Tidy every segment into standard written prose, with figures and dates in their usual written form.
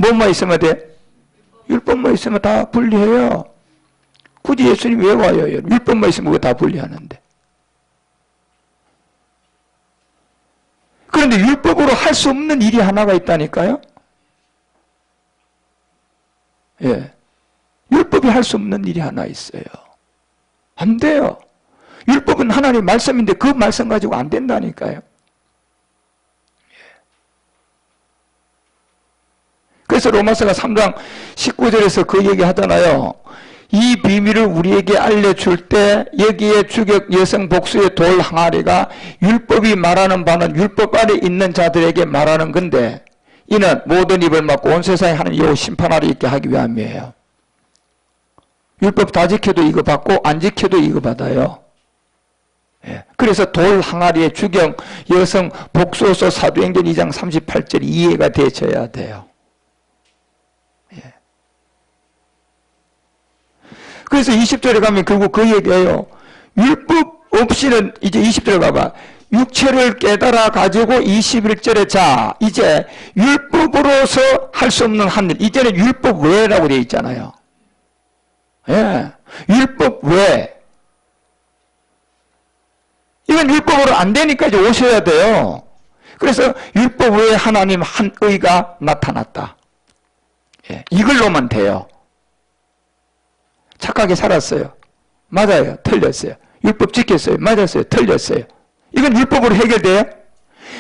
뭐만 있으면 돼? 율법만 있으면 다 분리해요. 굳이 예수님 왜 와요? 율법만 있으면 그거 다 분리하는데. 그런데 율법으로 할 수 없는 일이 하나가 있다니까요. 예. 율법이 할 수 없는 일이 하나 있어요. 안 돼요. 율법은 하나님의 말씀인데 그 말씀 가지고 안 된다니까요. 그래서 로마서가 3장 19절에서 그 얘기 하잖아요. 이 비밀을 우리에게 알려줄 때 여기에 주격 여성 복수의 돌 항아리가 율법이 말하는 바는 율법 아래 있는 자들에게 말하는 건데 이는 모든 입을 막고 온 세상에 하는 여호 심판하러 있게 하기 위함이에요. 율법 다 지켜도 이거 받고 안 지켜도 이거 받아요. 예. 그래서 돌 항아리의 주경 여성 복수서 사도행전 2장 38절 이해가 되셔야 돼요. 예. 그래서 20절에 가면 결국 그 얘기예요. 율법 없이는 이제 20절에 가봐. 육체를 깨달아 가지고 21절에 자 이제 율법으로서 할 수 없는 한 일. 이제는 율법 외라고 되어 있잖아요. 예. 율법 외. 이건 율법으로 안 되니까 이제 오셔야 돼요. 그래서 율법 외에 하나님 한 의가 나타났다. 예. 이걸로만 돼요. 착하게 살았어요. 맞아요. 틀렸어요. 율법 지켰어요. 맞았어요. 틀렸어요. 이건 율법으로 해결돼요?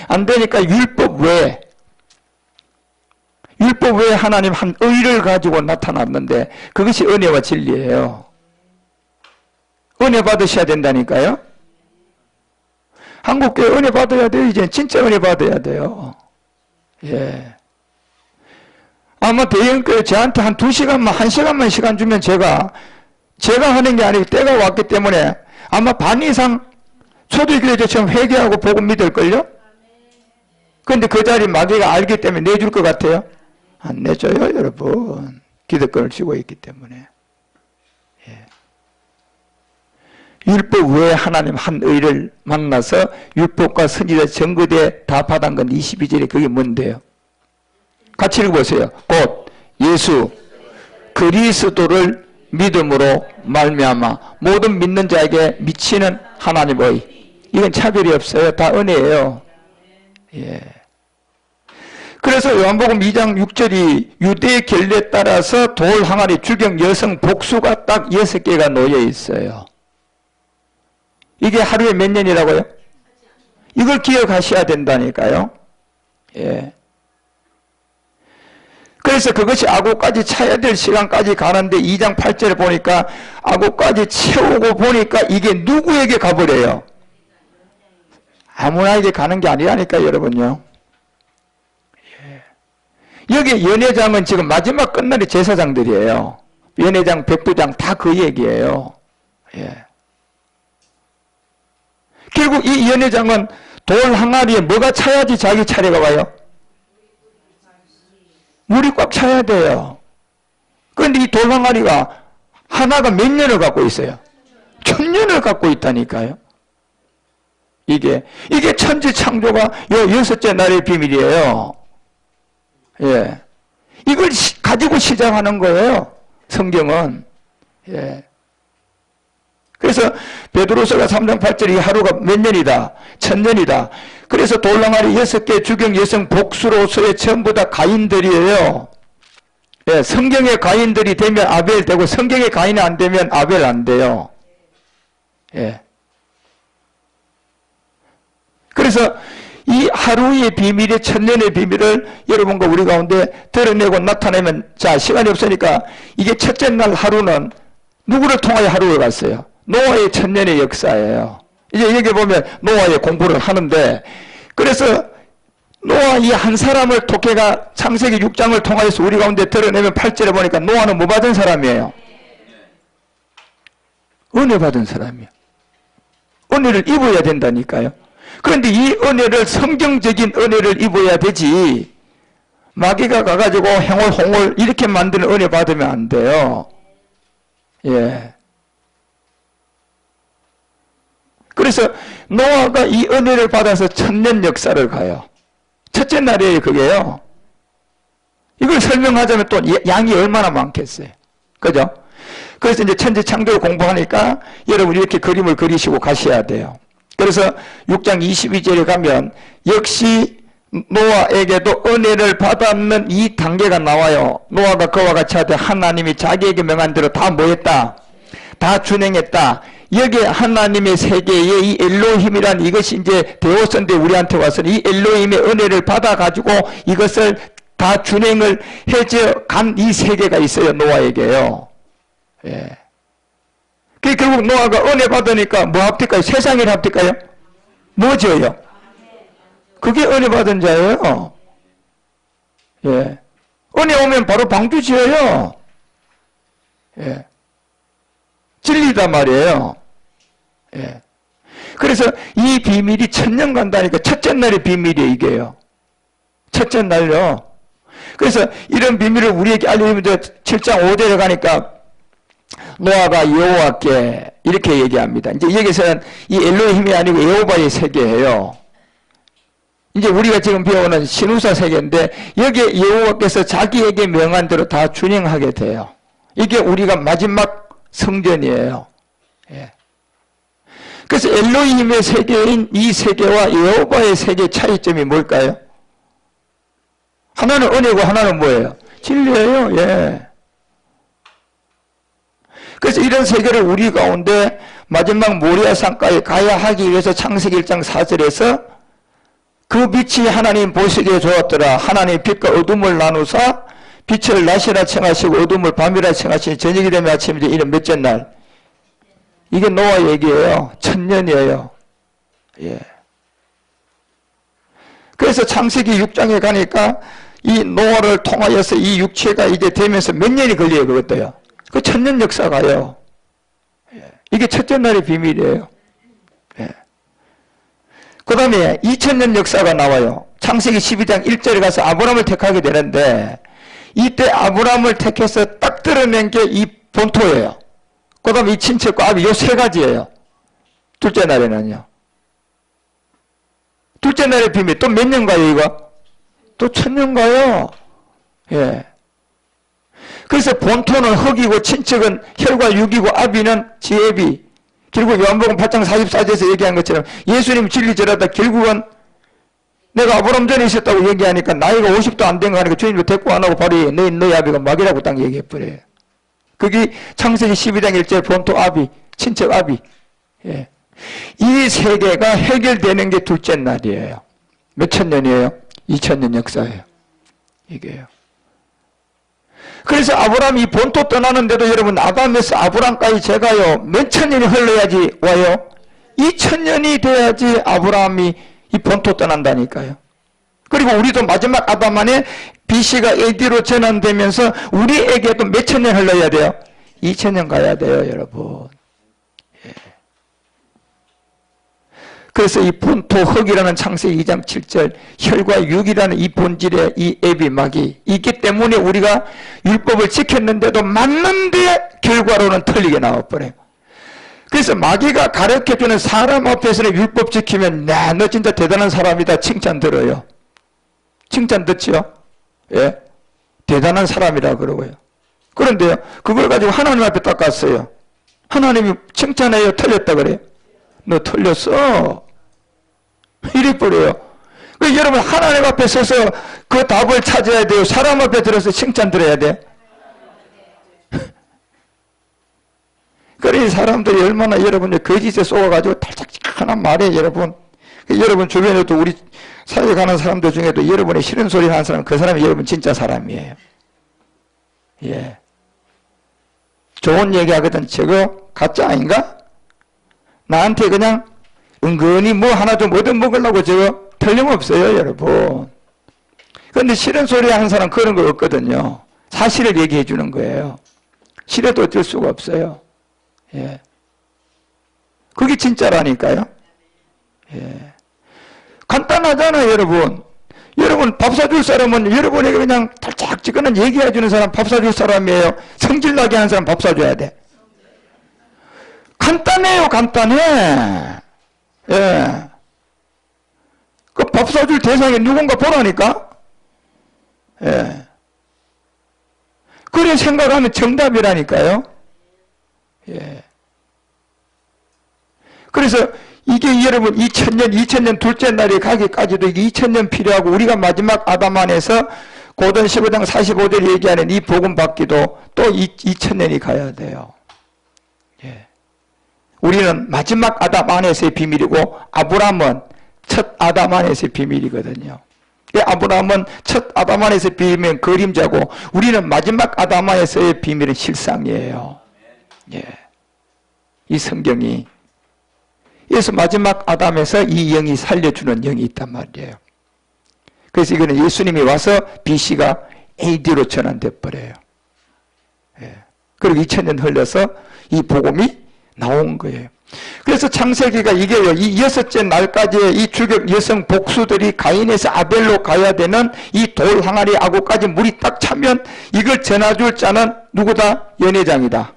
안 되니까 율법 외에 하나님 한 의를 가지고 나타났는데 그것이 은혜와 진리예요. 은혜 받으셔야 된다니까요. 한국교회 은혜 받아야 돼요. 이제 진짜 은혜 받아야 돼요. 예. 아마 대형교회 저한테 한 2시간만 1시간만 시간 주면 제가 하는 게 아니고 때가 왔기 때문에 아마 반 이상 초대교회처럼 회개하고 복음 믿을걸요? 그런데 그 자리 마귀가 알기 때문에 내줄 것 같아요? 안 내줘요, 여러분. 기득권을 쥐고 있기 때문에. 예. 율법 외에 하나님 한 의를 만나서 율법과 선지자 증거대 다 받은 건 22절에 그게 뭔데요? 같이 읽어보세요. 곧 예수 그리스도를 믿음으로 말미암아 모든 믿는 자에게 미치는 하나님의 이건 차별이 없어요. 다 은혜예요. 예. 그래서 요한복음 2장 6절이 유대의 결례에 따라서 돌 항아리 주경 여성 복수가 딱 6개가 놓여 있어요. 이게 하루에 몇 년이라고요? 이걸 기억하셔야 된다니까요. 예. 그래서 그것이 악옥까지 차야 될 시간까지 가는데 2장 8절에 보니까 악옥까지 채우고 보니까 이게 누구에게 가버려요? 아무나에게 가는 게 아니라니까요, 여러분요. 예. 여기 연회장은 지금 마지막 끝날의 제사장들이에요. 연회장, 백부장 다 그 얘기예요. 예. 결국 이 연회장은 돌 항아리에 뭐가 차야지 자기 차례가 와요? 물이 꽉 차야 돼요. 그런데 이 돌 항아리가 하나가 몇 년을 갖고 있어요? 1000년을 갖고 있다니까요. 이게 천지 창조가 요 6째 날의 비밀이에요. 예. 이걸 가지고 시작하는 거예요. 성경은. 예. 그래서 베드로서가 3장 8절이 하루가 몇 년이다? 1000년이다. 그래서 돌 항아리 6개 주경 여성 복수로서의 전부 다 가인들이에요. 예, 성경의 가인들이 되면 아벨 되고 성경의 가인이 안 되면 아벨 안 돼요. 예. 그래서 이 하루의 비밀의 1000년의 비밀을 여러분과 우리 가운데 드러내고 나타내면 자 시간이 없으니까 이게 첫째 날 하루는 누구를 통하여 하루가 갔어요? 노아의 1000년의 역사예요. 이제 여기 보면 노아의 공부를 하는데 그래서 노아 이 한 사람을 독해가 창세기 6장을 통하여서 우리 가운데 드러내면 8절에 보니까 노아는 뭐 받은 사람이에요? 은혜 받은 사람이에요. 은혜를 입어야 된다니까요. 그런데 이 은혜를 성경적인 은혜를 입어야 되지 마귀가 가가지고 행월 홍월 이렇게 만드는 은혜 받으면 안 돼요. 예. 그래서 노아가 이 은혜를 받아서 1000년 역사를 가요. 첫째 날이에요, 그게요. 이걸 설명하자면 또 양이 얼마나 많겠어요. 그죠? 그래서 이제 천지 창조를 공부하니까 여러분 이렇게 그림을 그리시고 가셔야 돼요. 그래서 6장 22절에 가면 역시 노아에게도 은혜를 받았는 이 단계가 나와요. 노아가 그와 같이 하되 하나님이 자기에게 명한 대로 다 뭐했다? 다 준행했다. 여기에 하나님의 세계에 이 엘로힘이란 이것이 이제 데오스인데 우리한테 와서 이 엘로힘의 은혜를 받아가지고 이것을 다 준행을 해져 간 이 세계가 있어요. 노아에게요. 예. 그 결국 노아가 은혜 받으니까 뭐 합니까요? 세상에 합니까요? 뭐죠요? 그게 은혜 받은 자예요. 예. 은혜 오면 바로 방주 지어요. 예. 진리단 말이에요. 예. 그래서 이 비밀이 천년 간다니까 첫째 날의 비밀이에요, 이게요. 첫째 날요. 그래서 이런 비밀을 우리에게 알려주면 7장 5절에 가니까 노아가 여호와께 이렇게 얘기합니다. 이제 여기서는 이 엘로힘이 아니고 여호와의 세계예요. 이제 우리가 지금 배우는 신우사 세계인데 여기에 여호와께서 자기에게 명한 대로 다 준행하게 돼요. 이게 우리가 마지막 성전이에요. 예. 그래서 엘로힘의 세계인 이 세계와 여호와의 세계의 차이점이 뭘까요? 하나는 은혜고 하나는 뭐예요? 진리예요. 예. 그래서 이런 세계를 우리 가운데 마지막 모리아 산가에 가야 하기 위해서 창세기 1장 4절에서 그 빛이 하나님 보시기에 좋았더라. 하나님 빛과 어둠을 나누사 빛을 낮이라稱하시고 어둠을 밤이라稱하시니 저녁이 되면 아침이죠. 이런 몇째 날. 이게 노아 얘기예요. 천년이에요. 예. 그래서 창세기 6장에 가니까 이 노아를 통하여서 이 육체가 이제 되면서 몇 년이 걸려요, 그것도요. 그 천년 역사가요. 예. 이게 첫째 날의 비밀이에요. 예. 그 다음에 2000년 역사가 나와요. 창세기 12장 1절에 가서 아브라함을 택하게 되는데 이때 아브라함을 택해서 딱 드러낸 게 이 본토예요. 그 다음에 이 친척과 아비 요 세 가지예요. 둘째 날에는요. 둘째 날의 비밀 또 몇 년 가요 이거? 또 1000년 가요. 예. 그래서 본토는 흙이고 친척은 혈과 육이고 아비는 지혜비. 결국 요한복음 8장 44절에서 얘기한 것처럼 예수님 진리절하다 결국은 내가 아브라함 전에 있었다고 얘기하니까 나이가 50도 안 된 거 하니까 주님도 대꾸 안 하고 바로 너희 아비가 막이라고 딱 얘기해버려요. 그게 창세기 12장 1절 본토 아비, 친척 아비. 예. 이 세계가 해결되는 게 둘째 날이에요. 몇 천 년이에요? 2000년 역사예요. 이게요. 그래서 아브라함이 본토 떠나는데도 여러분 아담에서 아브라함까지 제가요 몇 천 년이 흘러야지 와요? 2000년이 돼야지 아브라함이 이 본토 떠난다니까요. 그리고 우리도 마지막 아담 안에 BC가 AD로 전환되면서 우리에게도 몇 천 년 흘러야 돼요? 2000년 가야 돼요, 여러분. 예. 그래서 이 본토 흙이라는 창세기 2장 7절 혈과 육이라는 이 본질의 이 애비 마귀 있기 때문에 우리가 율법을 지켰는데도 맞는데 결과로는 틀리게 나와버려요. 그래서 마귀가 가르쳐주는 사람 앞에서는 율법 지키면 너 진짜 대단한 사람이다 칭찬 들어요. 칭찬 듣지요? 예, 대단한 사람이라 그러고요. 그런데요 그걸 가지고 하나님 앞에 딱 갔어요. 하나님이 칭찬해요 틀렸다 그래요? 너 틀렸어. 이래버려요. 여러분 하나님 앞에 서서 그 답을 찾아야 돼요? 사람 앞에 들어서 칭찬 들어야 돼? 그래 사람들이 얼마나 여러분의 거짓에 속아가지고 탈착착하는 말에 여러분 여러분 주변에도 우리 사회 가는 사람들 중에도 여러분의 싫은 소리 하는 사람 그 사람이 여러분 진짜 사람이에요. 예. 좋은 얘기 하거든 저거 가짜 아닌가? 나한테 그냥 은근히 뭐 하나 좀 얻어먹으려고 저거 틀림없어요 여러분. 그런데 싫은 소리 하는 사람 그런 거 없거든요. 사실을 얘기해 주는 거예요. 싫어도 어쩔 수가 없어요. 예. 그게 진짜라니까요. 예. 간단하잖아요 여러분. 여러분 밥 사줄 사람은 여러분에게 그냥 달짝지근한 얘기해 주는 사람 밥 사줄 사람이에요. 성질나게 하는 사람 밥 사줘야 돼. 간단해요 간단해. 예. 그 밥 사줄 대상이 누군가 보라니까. 예. 생각하면 정답이라니까요. 예. 그래서 이게 여러분 2000년 둘째 날에 가기까지도 이게 2000년 필요하고 우리가 마지막 아담 안에서 고전 15장 45절 얘기하는 이 복음 받기도 또 2000년이 가야 돼요. 예. 우리는 마지막 아담 안에서의 비밀이고 아브라함은 첫 아담 안에서의 비밀이거든요. 아브라함은 첫 아담 안에서의 비밀은 그림자고 우리는 마지막 아담 안에서의 비밀은 실상이에요. 예. 이 성경이 그래서 마지막 아담에서 이 영이 살려주는 영이 있단 말이에요. 그래서 이거는 예수님이 와서 BC가 AD로 전환돼 버려요. 예. 그리고 2000년 흘러서 이 복음이 나온 거예요. 그래서 창세기가 이게요, 이 여섯째 날까지의 이 출격 여성 복수들이 가인에서 아벨로 가야 되는 이 돌 항아리 아구까지 물이 딱 차면 이걸 전해줄 자는 누구다? 연회장이다.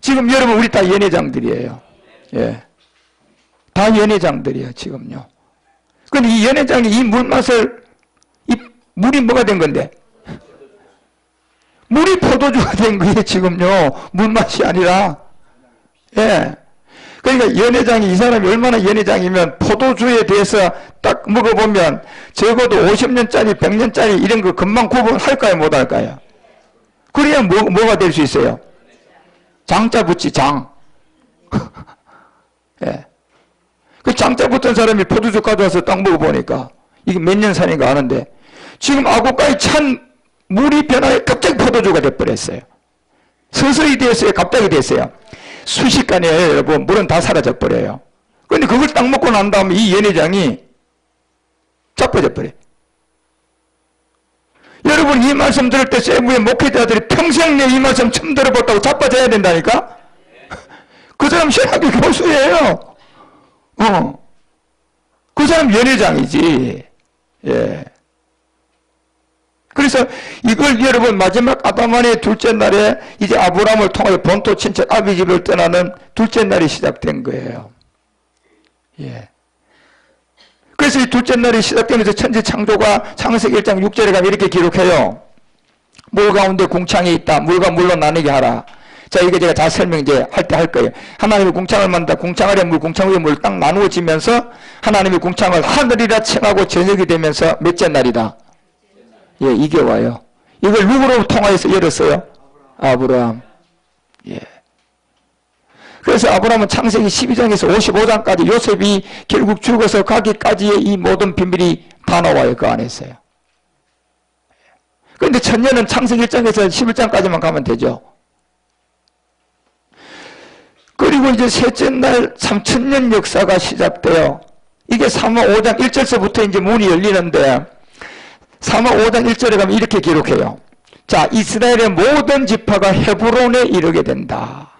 지금 여러분 우리 다 연회장들이에요. 예. 다 연회장들이에요, 지금요. 근데 이 연회장이 이 물맛을, 이 물이 뭐가 된 건데? 물이 포도주가 된 거예요, 지금요. 물맛이 아니라. 예. 그러니까 연회장이, 이 사람이 얼마나 연회장이면 포도주에 대해서 딱 먹어보면 적어도 50년짜리, 100년짜리 이런 거 금방 구분할까요, 못할까요? 그래야 뭐가 될 수 있어요? 장자 붙지, 장. 예. 그 장자 붙은 사람이 포도주 가져와서 딱 먹어보니까 이게 몇 년 산인가 아는데 지금 아구까지 찬 물이 변화해 갑자기 포도주가 돼버렸어요. 서서히 됐어요? 갑자기 됐어요? 순식간에 여러분 물은 다 사라져 버려요. 그런데 그걸 딱 먹고 난 다음에 이 연회장이 자빠져 버려요. 여러분 이 말씀 들을 때 세부의 목회자들이 평생 내 이 말씀 처음 들어봤다고 자빠져야 된다니까? 그 사람 신학교 교수예요. 그 사람 연회장이지. 예. 그래서 이걸 여러분 마지막 아담만의 둘째 날에 이제 아브라함을 통하여 본토 친척 아비 집을 떠나는 둘째 날이 시작된 거예요. 예. 그래서 이 둘째 날이 시작되면서 천지 창조가 창세기 1장 6절에 가면 이렇게 기록해요. 물 가운데 궁창이 있다. 물과 물로 나누게 하라. 자, 이게 제가 다 설명 이제 할 때 할 거예요. 하나님이 궁창을 만든다. 궁창 아래 물, 궁창 위에 물 딱 나누어지면서 하나님이 궁창을 하늘이라 칭하고 저녁이 되면서 몇째 날이다? 예, 이게 와요. 이걸 누구로 통하여서 열었어요? 아브라함. 예. 그래서 아브라함은 창세기 12장에서 55장까지 요셉이 결국 죽어서 가기까지의 이 모든 비밀이 다 나와요. 그 안에서요. 그런데 천년은 창세기 1장에서 11장까지만 가면 되죠. 그리고 이제 셋째 날 3000년 역사가 시작돼요. 이게 사무엘 5장 1절서부터 이제 문이 열리는데 사무엘 5장 1절에 가면 이렇게 기록해요. 자, 이스라엘의 모든 지파가 헤브론에 이르게 된다.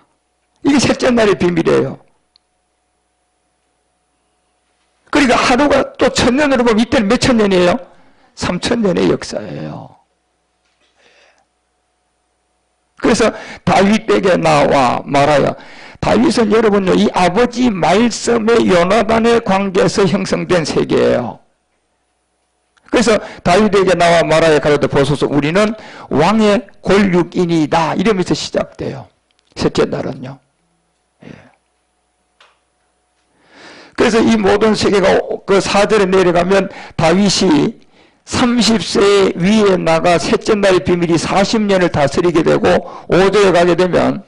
이게 셋째 날의 비밀이에요. 그러니까 하루가 또 1000년으로 보면 이때는 몇 천년이에요? 3000년의 역사예요. 그래서 다윗에게 나와 말하여 다윗은 여러분요, 이 아버지 말씀의 요나단의 관계에서 형성된 세계예요. 그래서 다윗에게 나와 말하여 가로되 보소서 우리는 왕의 권륙이니이다. 이러면서 시작돼요. 셋째 날은요. 예. 그래서 이 모든 세계가 그 4절에 내려가면 다윗이 30세 위에 나가 셋째 날의 비밀이 40년을 다스리게 되고 5절에 가게 되면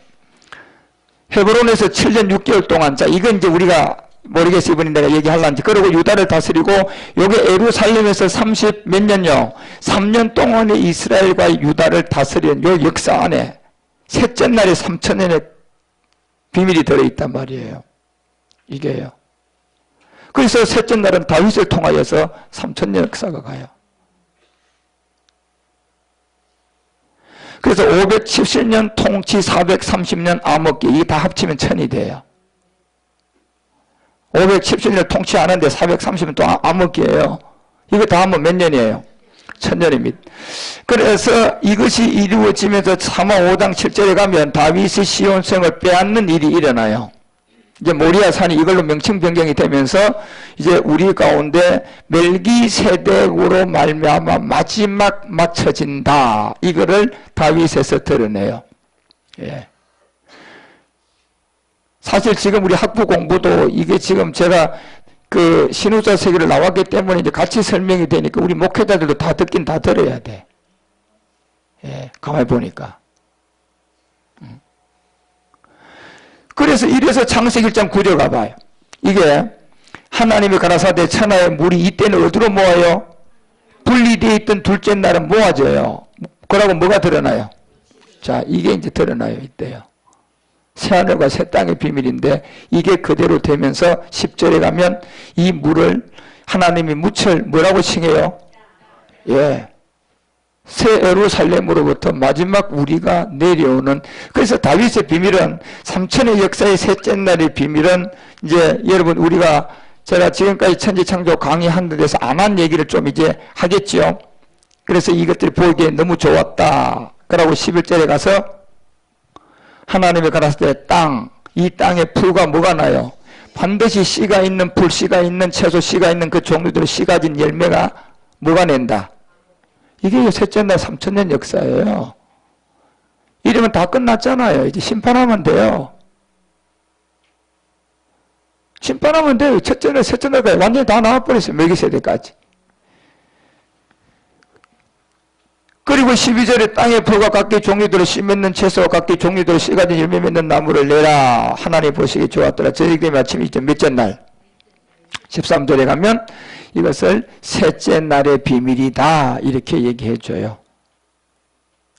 헤브론에서 7년 6개월 동안, 자, 이건 이제 우리가 모르겠어요. 이번에 내가 얘기할란지. 그리고 유다를 다스리고, 요게 예루살렘에서 30 몇 년요? 3년 동안의 이스라엘과 유다를 다스리는 요 역사 안에 셋째 날에 3000년의 비밀이 들어있단 말이에요. 이게요. 그래서 셋째 날은 다윗을 통하여서 3000년 역사가 가요. 그래서 570년 통치 430년 암흑기 이게 다 합치면 1000이 돼요. 570년 통치하는데 430년 동안 암흑기예요. 이거 다 하면 몇 년이에요? 1000년입니다. 그래서 이것이 이루어지면서 사무엘 5장 7절에 가면 다윗이 시온성을 빼앗는 일이 일어나요. 이제 모리아산이 이걸로 명칭 변경이 되면서 이제 우리 가운데 멜기세덱으로 말미암아 마지막 맞춰진다. 이거를 다윗에서 드러내요. 예. 사실 지금 우리 학부 공부도 이게 지금 제가 그 신우자 세계를 나왔기 때문에 이제 같이 설명이 되니까 우리 목회자들도 다 듣긴 다 들어야 돼. 예, 가만히 보니까. 그래서 이래서 창세기 1장 9절 가봐요. 이게 하나님이 가라사대 천하의 물이 이때는 어디로 모아요? 분리되어 있던 둘째 날은 모아져요. 그러고 뭐가 드러나요? 자, 이게 이제 드러나요. 이때요. 새하늘과 새 땅의 비밀인데 이게 그대로 되면서 10절에 가면 이 물을 하나님이 무철 뭐라고 칭해요? 예. 새 예루살렘으로부터 마지막 우리가 내려오는, 그래서 다윗의 비밀은 삼천의 역사의 셋째 날의 비밀은 이제 여러분 우리가 제가 지금까지 천지창조 강의한 데서 안 한 얘기를 좀 이제 하겠죠. 그래서 이것들이 보기에 너무 좋았다. 그러고 11절에 가서 하나님이 가라사 때 땅, 이 땅에 풀과 뭐가 나요? 반드시 씨가 있는 풀, 씨가 있는 채소, 씨가 있는 그 종류대로 씨 가진 열매가 뭐가 낸다? 이게 셋째 날 3000년 역사예요. 이러면 다 끝났잖아요. 이제 심판하면 돼요. 심판하면 돼요. 첫째 날, 셋째 날까지 완전히 다 나와버렸어요. 멜기세덱까지. 그리고 12절에 땅의 풀과 각기 종류대로 씨 맺는 채소와 각기 종류대로 씨 가진 열매 맺는 나무를 내라. 하나님 보시기 좋았더라. 저녁되면 아침이 이제 몇째 날? 13절에 가면 이것을 셋째 날의 비밀이다. 이렇게 얘기해 줘요.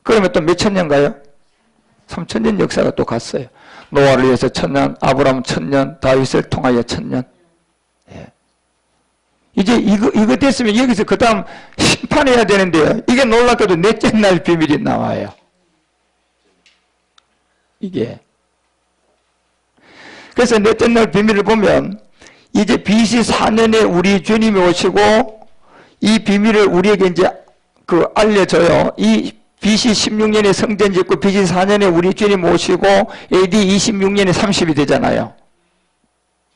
그러면 또 몇 천년 가요? 3000년 역사가 또 갔어요. 노아를 위해서 1000년, 아브라함 1000년, 다윗을 통하여 1000년. 예. 이제 이거 됐으면 여기서 그 다음 심판해야 되는데요. 이게 놀랍게도 넷째 날 비밀이 나와요. 이게. 그래서 넷째 날 비밀을 보면 이제 BC 4년에 우리 주님이 오시고 이 비밀을 우리에게 이제 알려줘요. 이 BC 16년에 성전 짓고 BC 4년에 우리 주님 오시고 AD 26년에 30이 되잖아요.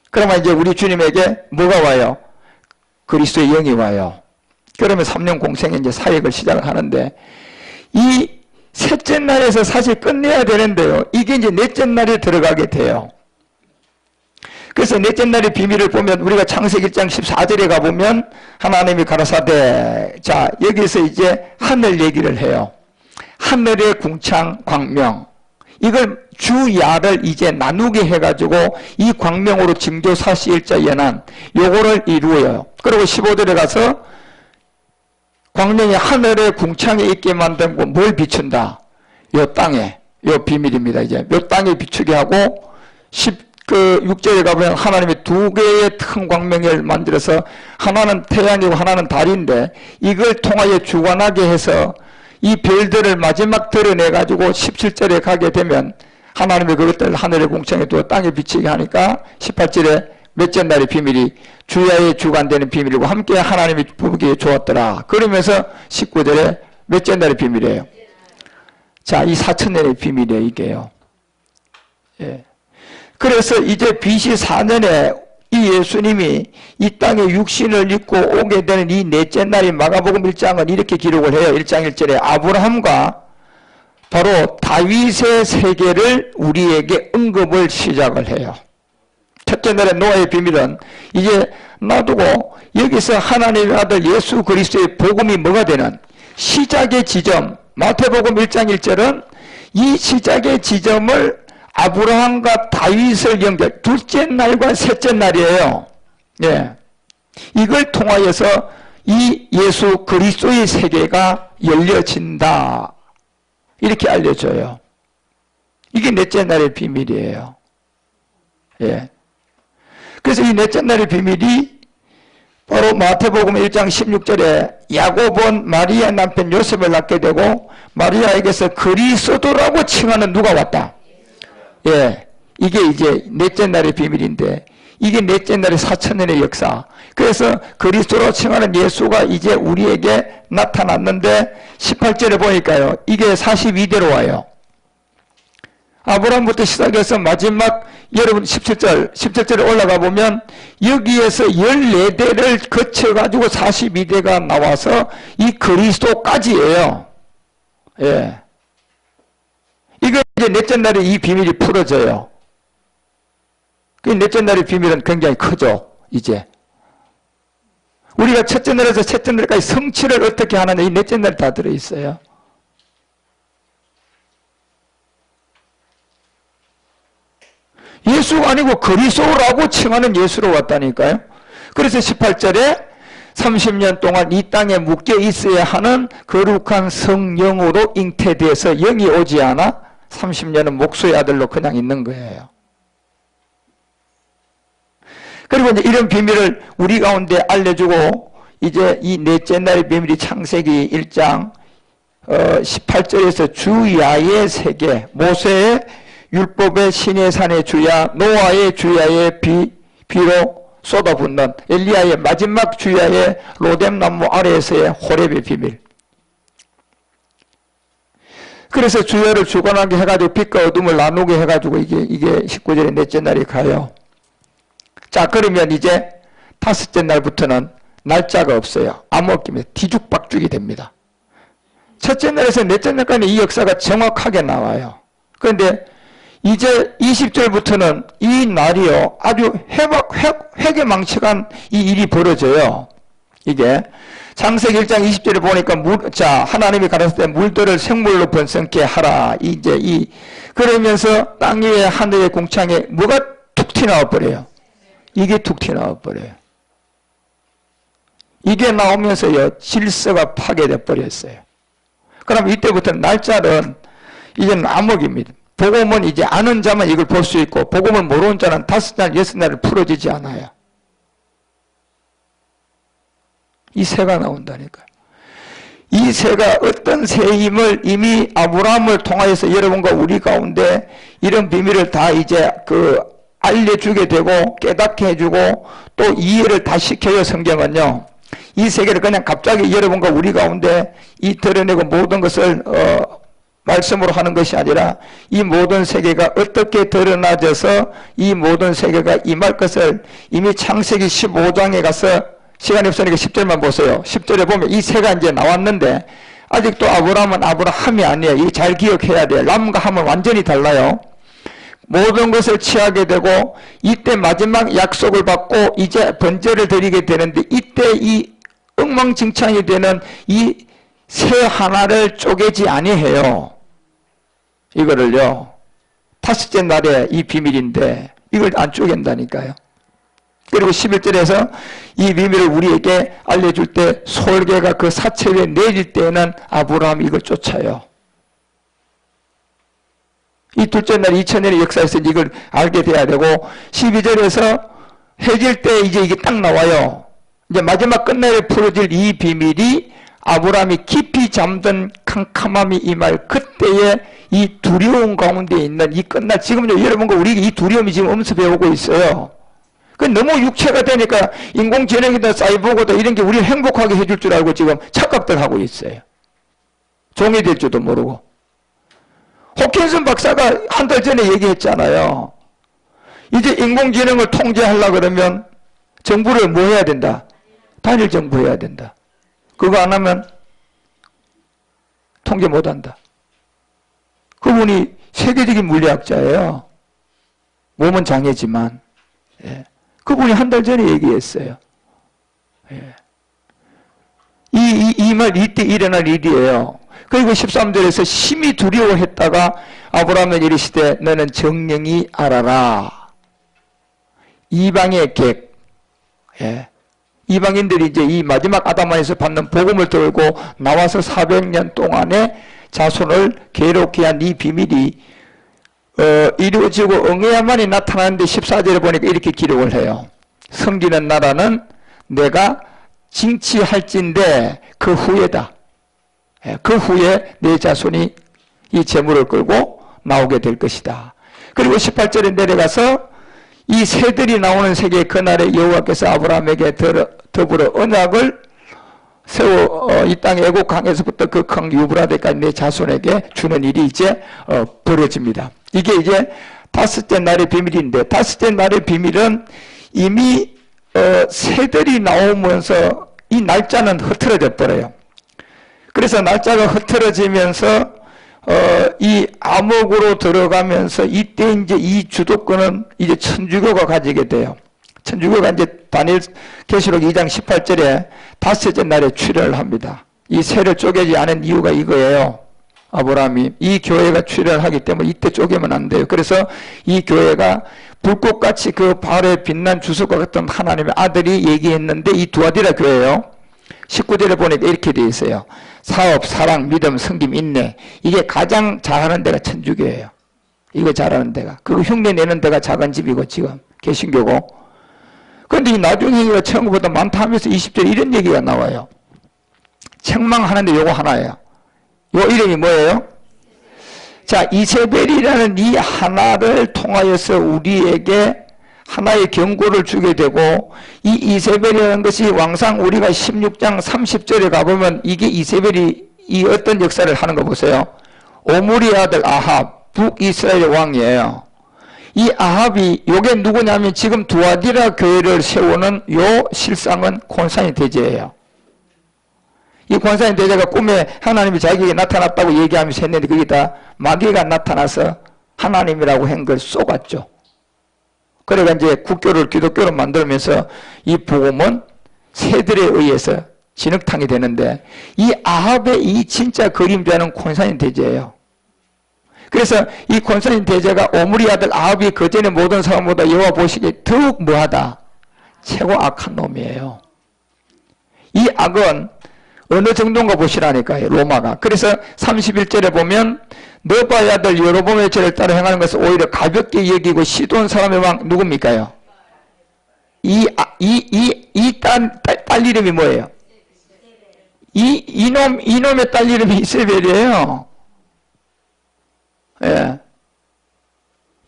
그러면 이제 우리 주님에게 뭐가 와요? 그리스도의 영이 와요. 그러면 3년 공생의 이제 사역을 시작을 하는데 이 셋째 날에서 사실 끝내야 되는데요. 이게 이제 넷째 날에 들어가게 돼요. 그래서 넷째 날의 비밀을 보면 우리가 창세기 1장 14절에 가보면 하나님이 가라사대, 자 여기서 이제 하늘 얘기를 해요. 하늘의 궁창 광명, 이걸 주야를 이제 나누게 해가지고 이 광명으로 징조 사시일자 연한 요거를 이루어요. 그리고 15절에 가서 광명이 하늘의 궁창에 있게 만들고 뭘 비춘다? 요 땅에, 요 비밀입니다. 이제 요 땅에 비추게 하고 6절에 가보면 하나님이 두 개의 큰 광명을 만들어서 하나는 태양이고 하나는 달인데 이걸 통하여 주관하게 해서 이 별들을 마지막 드러내가지고 17절에 가게 되면 하나님이 그것들을 하늘의 공창에 두어 땅에 비치게 하니까 18절에 몇째 날의 비밀이 주야의 주관되는 비밀이고 함께 하나님이 보기에 좋았더라. 그러면서 19절에 몇째 날의 비밀이에요. 자, 이 4000년의 비밀이에요. 이게요. 예. 그래서 이제 BC 4년에 이 예수님이 이 땅에 육신을 입고 오게 되는 이 넷째 날인 마가복음 1장은 이렇게 기록을 해요. 1장 1절에 아브라함과 바로 다윗의 세계를 우리에게 언급을 시작을 해요. 첫째 날의 노아의 비밀은 이제 놔두고 여기서 하나님의 아들 예수 그리스도의 복음이 뭐가 되는 시작의 지점, 마태복음 1장 1절은 이 시작의 지점을 아브라함과 다윗을 연결, 둘째 날과 셋째 날이에요. 예. 이걸 통하여서 이 예수 그리스도의 세계가 열려진다. 이렇게 알려줘요. 이게 넷째 날의 비밀이에요. 예. 그래서 이 넷째 날의 비밀이 바로 마태복음 1장 16절에 야곱은 마리아 남편 요셉을 낳게 되고 마리아에게서 그리스도라고 칭하는 누가 왔다? 예, 이게 이제 넷째 날의 비밀인데 이게 넷째 날의 4000년의 역사. 그래서 그리스도로 칭하는 예수가 이제 우리에게 나타났는데 18절에 보니까요. 이게 42대로 와요. 아브라함부터 시작해서 마지막 여러분 17절에 올라가 보면 여기에서 14대를 거쳐가지고 42대가 나와서 이 그리스도까지예요. 예. 이거 이제 넷째 날에 이 비밀이 풀어져요. 그 넷째 날의 비밀은 굉장히 크죠, 이제. 우리가 첫째 날에서 셋째 날까지 성취를 어떻게 하느냐, 이 넷째 날에 다 들어있어요. 예수가 아니고 그리스도라고 칭하는 예수로 왔다니까요. 그래서 18절에 30년 동안 이 땅에 묶여 있어야 하는 거룩한 성령으로 잉태돼서 영이 오지 않아 30년은 목수의 아들로 그냥 있는 거예요. 그리고 이제 이런 비밀을 우리 가운데 알려주고 이제 이 넷째 날의 비밀이 창세기 1장 18절에서 주야의 세계, 모세의 율법의 시내산의 주야, 노아의 주야의 비로 쏟아붓는 엘리야의 마지막 주야의 로뎀나무 아래에서의 호렙의 비밀. 그래서 주야를 주관하게 해가지고 빛과 어둠을 나누게 해가지고 이게 19절에 넷째 날이 가요. 자, 그러면 이제 다섯째 날부터는 날짜가 없어요. 암흑기입니다. 뒤죽박죽이 됩니다. 첫째 날에서 넷째 날까지 이 역사가 정확하게 나와요. 그런데 이제 20절부터는 이 날이요, 아주 회개망측한 이 일이 벌어져요. 이게 창세기 1장 20절에 보니까 하나님이 가라사대 때 물들을 생물로 번성케 하라. 그러면서 땅 위에 하늘의 궁창에 뭐가 툭 튀어나와 버려요. 이게 툭 튀어나와 버려요. 이게 나오면서요, 질서가 파괴돼 버렸어요. 그럼 이때부터는 날짜는 이제는 암흑입니다. 복음은 이제 아는 자만 이걸 볼 수 있고, 복음을 모르는 자는 5날, 6날을 풀어지지 않아요. 이 새가 나온다니까요. 이 새가 어떤 새임을 이미 아브라함을 통하여서 여러분과 우리 가운데 이런 비밀을 다 이제 알려주게 되고 깨닫게 해주고 또 이해를 다 시켜요. 성경은요. 이 세계를 그냥 갑자기 여러분과 우리 가운데 이 드러내고 모든 것을 말씀으로 하는 것이 아니라 이 모든 세계가 어떻게 드러나져서 이 모든 세계가 임할 것을 이미 창세기 15장에 가서 시간이 없으니까 10절만 보세요. 10절에 보면 이 새가 이제 나왔는데 아직도 아브라함은 아브라함이 아니에요. 이 잘 기억해야 돼요. 람과 함은 완전히 달라요. 모든 것을 취하게 되고 이때 마지막 약속을 받고 이제 번제를 드리게 되는데 이때 이 엉망진창이 되는 이 새 하나를 쪼개지 아니해요. 이거를요. 다섯째 날에 이 비밀인데 이걸 안 쪼갠다니까요. 그리고 11절에서 이 비밀을 우리에게 알려줄 때 솔개가 그 사체 위에 내릴 때에는 아브라함이 이걸 쫓아요. 이 둘째 날 2000년의 역사에서 이걸 알게 돼야 되고 12절에서 해질 때 이제 이게 딱 나와요. 이제 마지막 끝날에 풀어질 이 비밀이 아브라함이 깊이 잠든 캄캄함이 임할 그때에 이 두려움 가운데 있는 이 끝날 지금요 여러분과 우리가 이 두려움이 지금 엄습해 오고 있어요. 그 너무 육체가 되니까 인공지능이다 사이보그다 이런 게 우리를 행복하게 해줄 줄 알고 지금 착각들 하고 있어요. 종이 될 줄도 모르고. 호킨슨 박사가 한 달 전에 얘기했잖아요. 이제 인공지능을 통제하려고 그러면 정부를 뭐 해야 된다? 단일 정부 해야 된다. 그거 안 하면 통제 못 한다. 그분이 세계적인 물리학자예요. 몸은 장애지만. 예. 그분이 한 달 전에 얘기했어요. 예. 이 말 이때 일어날 일이에요. 그리고 13절에서 심히 두려워했다가 아브라함은 이르시되 너는 정령이 알아라. 이방의 객. 예. 이방인들이 이제 이 마지막 아담에서 받는 복음을 들고 나와서 400년 동안의 자손을 괴롭게 한 이 비밀이 이루어지고 응해야만이 나타나는데 14절에 보니까 이렇게 기록을 해요. 섬기는 나라는 내가 징치할진데 그 후에다. 그 후에 내 자손이 이 재물을 끌고 나오게 될 것이다. 그리고 18절에 내려가서 이 새들이 나오는 세계 그날에 여호와께서 아브라함에게 더불어 언약을 세워 이 땅 애국 강에서부터 그 강 유브라데까지 내 자손에게 주는 일이 이제 벌어집니다. 이게 이제 다섯째 날의 비밀인데, 다섯째 날의 비밀은 이미 새들이 나오면서 이 날짜는 흐트러져 버려요. 그래서 날짜가 흐트러지면서 이 암흑으로 들어가면서 이때 이제 이 주도권은 이제 천주교가 가지게 돼요. 천주교가 이제 다니엘 계시록 2장 18절에 다섯째 날에 출현을 합니다. 이 새를 쪼개지 않은 이유가 이거예요. 아브라함이 이 교회가 출현을 하기 때문에 이때 쪼개면 안 돼요. 그래서 이 교회가 불꽃같이 그 발에 빛난 주석과 같은 하나님의 아들이 얘기했는데 이 두아디라 교회예요. 19절에 보니까 이렇게 되어 있어요. 사업, 사랑, 믿음, 섬김, 인내. 이게 가장 잘하는 데가 천주교예요. 이거 잘하는 데가. 그거 흉내 내는 데가 작은 집이고 지금 개신교고. 그런데 이 나중에 이거 처음보다 많다 하면서 20절에 이런 얘기가 나와요. 책망하는데 요거 하나예요. 요 이름이 뭐예요? 자, 이세벨이라는 이 하나를 통하여서 우리에게 하나의 경고를 주게 되고, 이 이세벨이라는 것이 왕상 우리가 16장 30절에 가보면 이게 이세벨이 이 어떤 역사를 하는 거 보세요. 오므리 아들 아합, 북이스라엘 왕이에요. 이 아합이 요게 누구냐면 지금 두아디라 교회를 세우는 요 실상은 콘스탄틴 대제예요. 이 콘스탄틴 대제가 꿈에 하나님이 자기에게 나타났다고 얘기하면서 했는데 그게 다 마귀가 나타나서 하나님이라고 한 걸 쏘갔죠. 그래가 이제 국교를 기독교로 만들면서 이 복음은 새들에 의해서 진흙탕이 되는데, 이 아합의 이 진짜 그림자는 콘스탄틴 대제예요. 그래서 이 콘스탄틴 대제가 오므리 아들 아합이 그전에 모든 사람보다 여호와 보시기에 더욱 뭐하다? 최고 악한 놈이에요. 이 악은 어느 정도인가 보시라니까요, 로마가. 그래서 31절에 보면 너바의 아들 여로보암의 죄를 따라 행하는 것을 오히려 가볍게 여기고 시돈 사람의 왕 누굽니까요? 딸 이름이 뭐예요? 이놈의 딸 이름이 이세벨이에요. 예.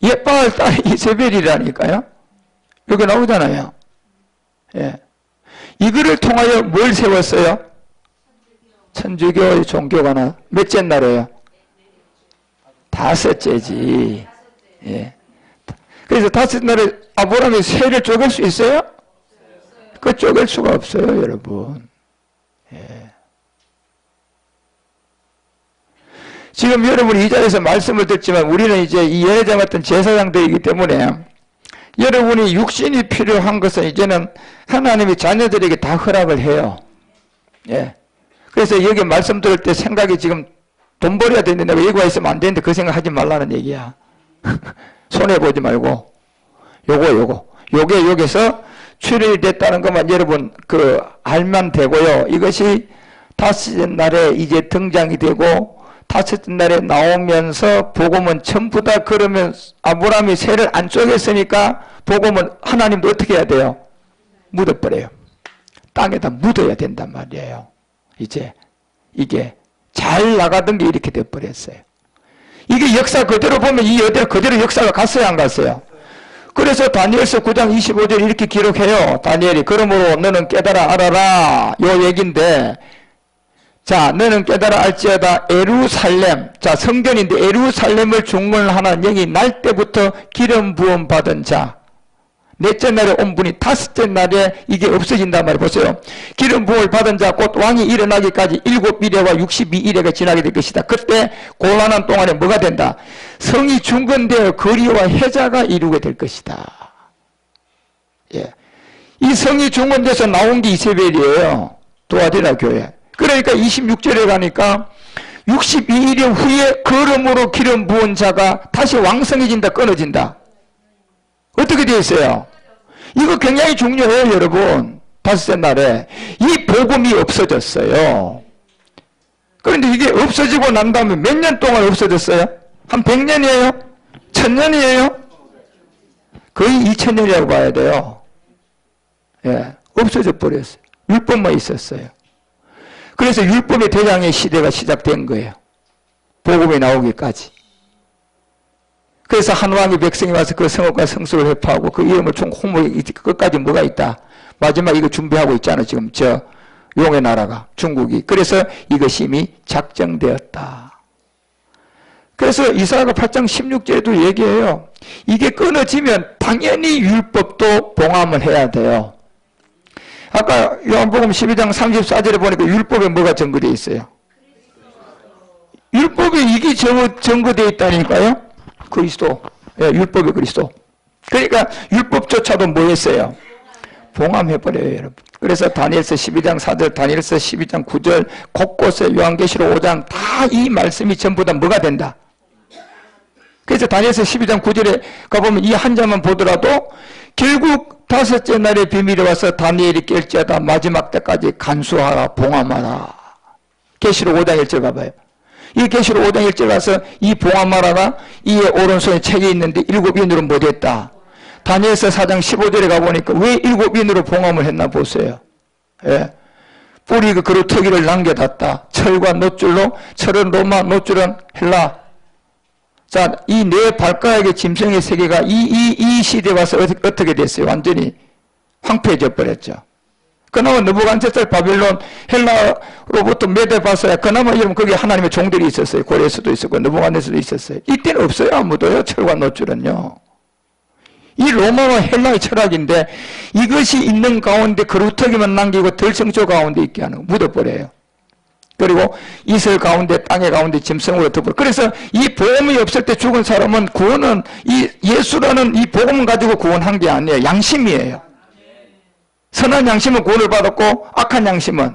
예빠의 딸이 이세벨이라니까요. 여기 나오잖아요. 예. 이거를 통하여 뭘 세웠어요? 천주교의 종교가 몇째 날이에요? 다섯째지. 예. 그래서 다섯째 날에 아브라함이 새를 쪼갤 수 있어요? 그 쪼갤 수가 없어요, 여러분. 예. 지금 여러분이 이 자리에서 말씀을 듣지만 우리는 이제 이 예배자 같은 제사장들이기 때문에 여러분이 육신이 필요한 것은 이제는 하나님이 자녀들에게 다 허락을 해요. 예. 그래서 여기 말씀 들을 때 생각이 지금 돈 벌어야 되는데 내가 여기 있으면 안 되는데 그 생각 하지 말라는 얘기야. 손해보지 말고. 요게 여기서 출현이 됐다는 것만 여러분 알면 되고요. 이것이 다섯째 날에 이제 등장이 되고 다섯째 날에 나오면서 복음은 전부 다 그러면 아브라함이 새를 안 쪼갰으니까 복음은 하나님도 어떻게 해야 돼요? 묻어버려요. 땅에다 묻어야 된단 말이에요. 이제 이게 잘 나가던 게 이렇게 돼버렸어요. 이게 역사 그대로 보면 이 그대로 역사가 갔어요, 안 갔어요? 그래서 다니엘서 9장 25절 이렇게 기록해요. 다니엘이 그러므로 너는 깨달아 알아라 요 얘기인데, 자, 너는 깨달아 알지어다 에루살렘, 자 성전인데 에루살렘을 중건하는 영이 날 때부터 기름 부음 받은 자, 넷째 날에 온 분이 다섯째 날에 이게 없어진단 말이에요. 보세요. 기름 부음을 받은 자 곧 왕이 일어나기까지 7일에와 62일에가 지나게 될 것이다. 그때 곤란한 동안에 뭐가 된다? 성이 중건되어 거리와 해자가 이루게 될 것이다. 예. 이 성이 중건돼서 나온 게 이세벨이에요. 두아디라 교회. 그러니까 26절에 가니까 62일 후에 걸음으로 기름 부은 자가 다시 왕성해진다, 끊어진다. 어떻게 되어 있어요? 이거 굉장히 중요해요, 여러분. 다섯째 날에 이 복음이 없어졌어요. 그런데 이게 없어지고 난 다음에 몇 년 동안 없어졌어요? 한 100년이에요? 1000년이에요? 거의 2000년이라고 봐야 돼요. 예, 없어져 버렸어요. 율법만 있었어요. 그래서 율법의 대장의 시대가 시작된 거예요. 복음이 나오기까지. 그래서 한 왕이 백성이 와서 그 성읍과 성소를 회파하고 그 이름을 총 홍보해. 끝까지 뭐가 있다? 마지막 이거 준비하고 있잖아, 지금 용의 나라가, 중국이. 그래서 이것이 이미 작정되었다. 그래서 이사야가 8장 16절에도 얘기해요. 이게 끊어지면 당연히 율법도 봉함을 해야 돼요. 아까 요한복음 12장 34절에 보니까 율법에 뭐가 증거되어 있어요? 율법에 이게 증거되어 있다니까요. 그리스도. 예, 율법의 그리스도. 그러니까 율법조차도 뭐 했어요? 봉함해버려요, 여러분. 그래서 다니엘서 12장 4절, 다니엘서 12장 9절, 곳곳에 요한계시록 5장 다 이 말씀이 전부 다 뭐가 된다? 그래서 다니엘서 12장 9절에 가보면 이 한 장만 보더라도 결국 다섯째 날에 비밀이 와서 다니엘이 깰지어다 마지막 때까지 간수하라 봉함하라. 계시록 5장 1절 가봐요. 이 계시록 5장 1절 가서 이 봉함하라가 이의 오른손에 책이 있는데 일곱 인으로 못했다. 다니엘서 4장 15절에 가보니까 왜 일곱 인으로 봉함을 했나 보세요. 예. 뿌리 그 그루터기를 남겨놨다. 철과 놋줄로, 철은 로마, 놋줄은 헬라. 자, 이 네 발가락의 짐승의 세계가 이 시대에 와서 어떻게 됐어요? 완전히 황폐해져 버렸죠. 그나마 느부갓네살 바빌론 헬라로부터 메대봤어야 그나마 여러분 거기 하나님의 종들이 있었어요. 고레스도 있었고 느부갓네살도 있었어요. 이때는 없어요. 아무도요. 철과 놋줄은요. 이 로마와 헬라의 철학인데 이것이 있는 가운데 그루터기만 남기고 들성조 가운데 있게 하는 거 묻어버려요. 그리고 이슬 가운데 땅의 가운데 짐승으로 덮어. 그래서 이 복음이 없을 때 죽은 사람은 구원은 이 예수라는 이 복음을 가지고 구원한 게 아니에요. 양심이에요. 선한 양심은 구원을 받았고 악한 양심은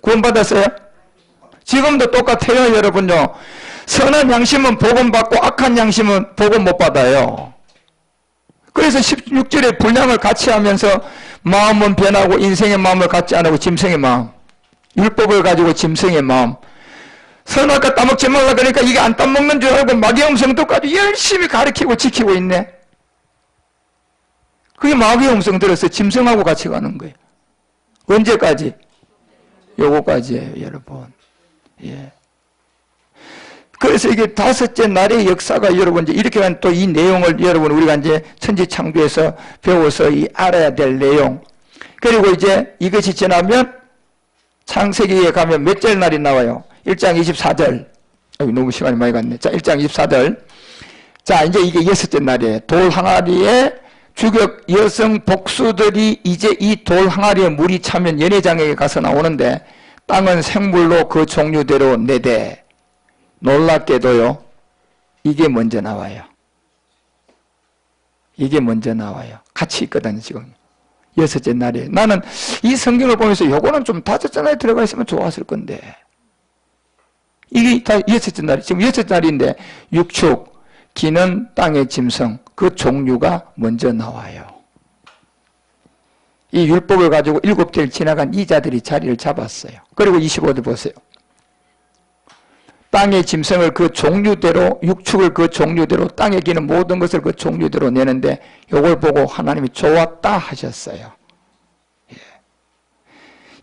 구원받았어요? 지금도 똑같아요, 여러분요. 선한 양심은 복음 받고 악한 양심은 복음 못 받아요. 그래서 16절에 분량을 같이 하면서 마음은 변하고 인생의 마음을 갖지 않고 짐승의 마음, 율법을 가지고 짐승의 마음, 선악과 따먹지 말라 그러니까 이게 안 따먹는 줄 알고 마귀의 음성도까지 열심히 가르치고 지키고 있네. 그게 마귀의 음성 들어서 짐승하고 같이 가는 거예요. 언제까지? 요거까지예요, 여러분. 예. 그래서 이게 다섯째 날의 역사가 여러분 이제 이렇게 한 또 이 내용을 여러분 우리가 이제 천지창조에서 배워서 이 알아야 될 내용. 그리고 이제 이것이 지나면 창세기에 가면 몇째 날이 나와요? 1장 24절. 너무 시간이 많이 갔네. 자, 1장 24절. 자, 이제 이게 여섯째 날이에요. 돌 항아리에 주격 여성 복수들이 이제 이 돌 항아리에 물이 차면 연회장에게 가서 나오는데 땅은 생물로 그 종류대로 4대. 놀랍게도요. 이게 먼저 나와요. 이게 먼저 나와요. 같이 있거든요, 지금. 여섯째 날에. 나는 이 성경을 보면서 요거는 좀 다섯째 날에 들어가 있으면 좋았을 건데. 이게 다 여섯째 날, 지금 여섯째 날인데 육축, 기는 땅의 짐승, 그 종류가 먼저 나와요. 이 율법을 가지고 7대를 지나간 이 자들이 자리를 잡았어요. 그리고 25절 보세요. 땅의 짐승을 그 종류대로, 육축을 그 종류대로, 땅에 기는 모든 것을 그 종류대로 내는데 이걸 보고 하나님이 좋았다 하셨어요. 예.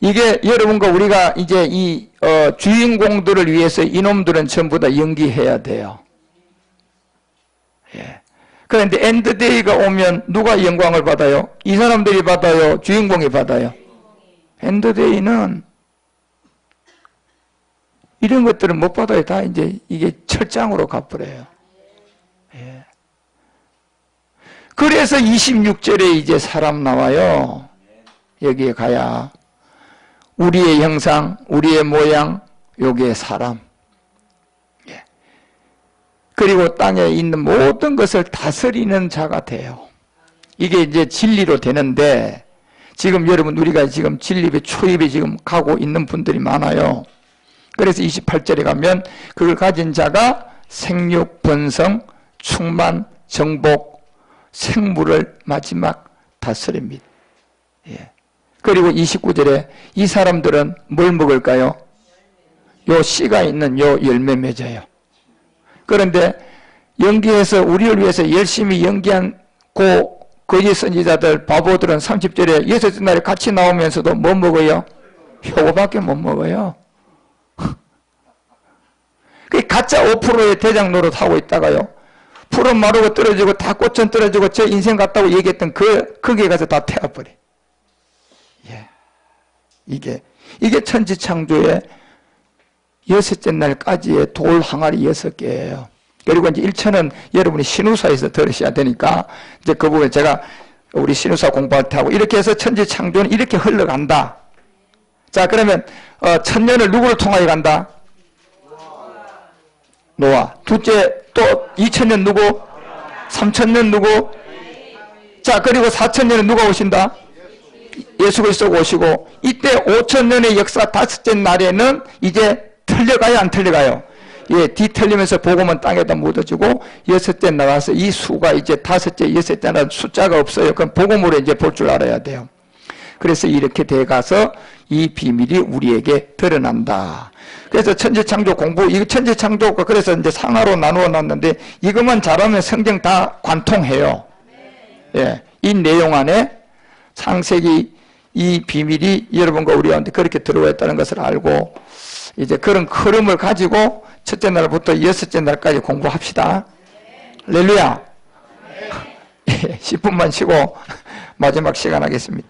이게 여러분과 우리가 이제 이 주인공들을 위해서 이놈들은 전부 다 연기해야 돼요. 예. 그런데 엔드데이가 오면 누가 영광을 받아요? 이 사람들이 받아요? 주인공이 받아요? 엔드데이는 이런 것들은 못 받아요. 다 이제 이게 철장으로 갚으래요. 예. 그래서 26절에 이제 사람 나와요. 여기에 가야 우리의 형상, 우리의 모양, 여기에 사람. 예. 그리고 땅에 있는 모든 것을 다스리는 자가 돼요. 이게 이제 진리로 되는데 지금 여러분 우리가 지금 진리의 초입에 지금 가고 있는 분들이 많아요. 그래서 28절에 가면 그걸 가진 자가 생육, 번성, 충만, 정복, 생물을 마지막 다스립니다. 예. 그리고 29절에 이 사람들은 뭘 먹을까요? 요 씨가 있는 요 열매 맺어요. 그런데 연기해서 우리를 위해서 열심히 연기한 거짓 선지자들, 바보들은 30절에 여섯째 날에 같이 나오면서도 뭐 먹어요? 표고밖에 못 먹어요. 그 가짜 5%의 대장 노릇하고 있다가요. 푸른 마루가 떨어지고 다 꽃은 떨어지고 제 인생 같다고 얘기했던 거기에 가서 다 태워버려. 예. 이게 천지창조의 여섯째 날까지의 돌 항아리 6개예요. 그리고 이제 1천은 여러분이 신우사에서 들으셔야 되니까 이제 그 부분 제가 우리 신우사 공부할 때 하고 이렇게 해서 천지 창조는 이렇게 흘러간다. 자, 그러면 천년을 누구를 통하여 간다? 노아. 둘째 또 2000년 누구? 3000년 누구? 자, 그리고 4000년은 누가 오신다? 예수 그리스도가 오시고 이때 5000년의 역사 다섯째 날에는 이제 틀려가요, 안 틀려가요? 예, 뒤틀리면서 복음은 땅에다 묻어지고 여섯째 나가서 이 수가 이제 다섯째, 여섯째는 숫자가 없어요. 그럼 복음으로 이제 볼 줄 알아야 돼요. 그래서 이렇게 돼가서 이 비밀이 우리에게 드러난다. 그래서 천지창조 공부, 이 천지창조가 그래서 이제 상하로 나누어 놨는데 이것만 잘하면 성경 다 관통해요. 예, 이 내용 안에 창세기 이 비밀이 여러분과 우리한테 그렇게 들어와 있다는 것을 알고 이제 그런 흐름을 가지고 첫째 날부터 여섯째 날까지 공부합시다. 할렐루야. 10분만 쉬고 마지막 시간 하겠습니다.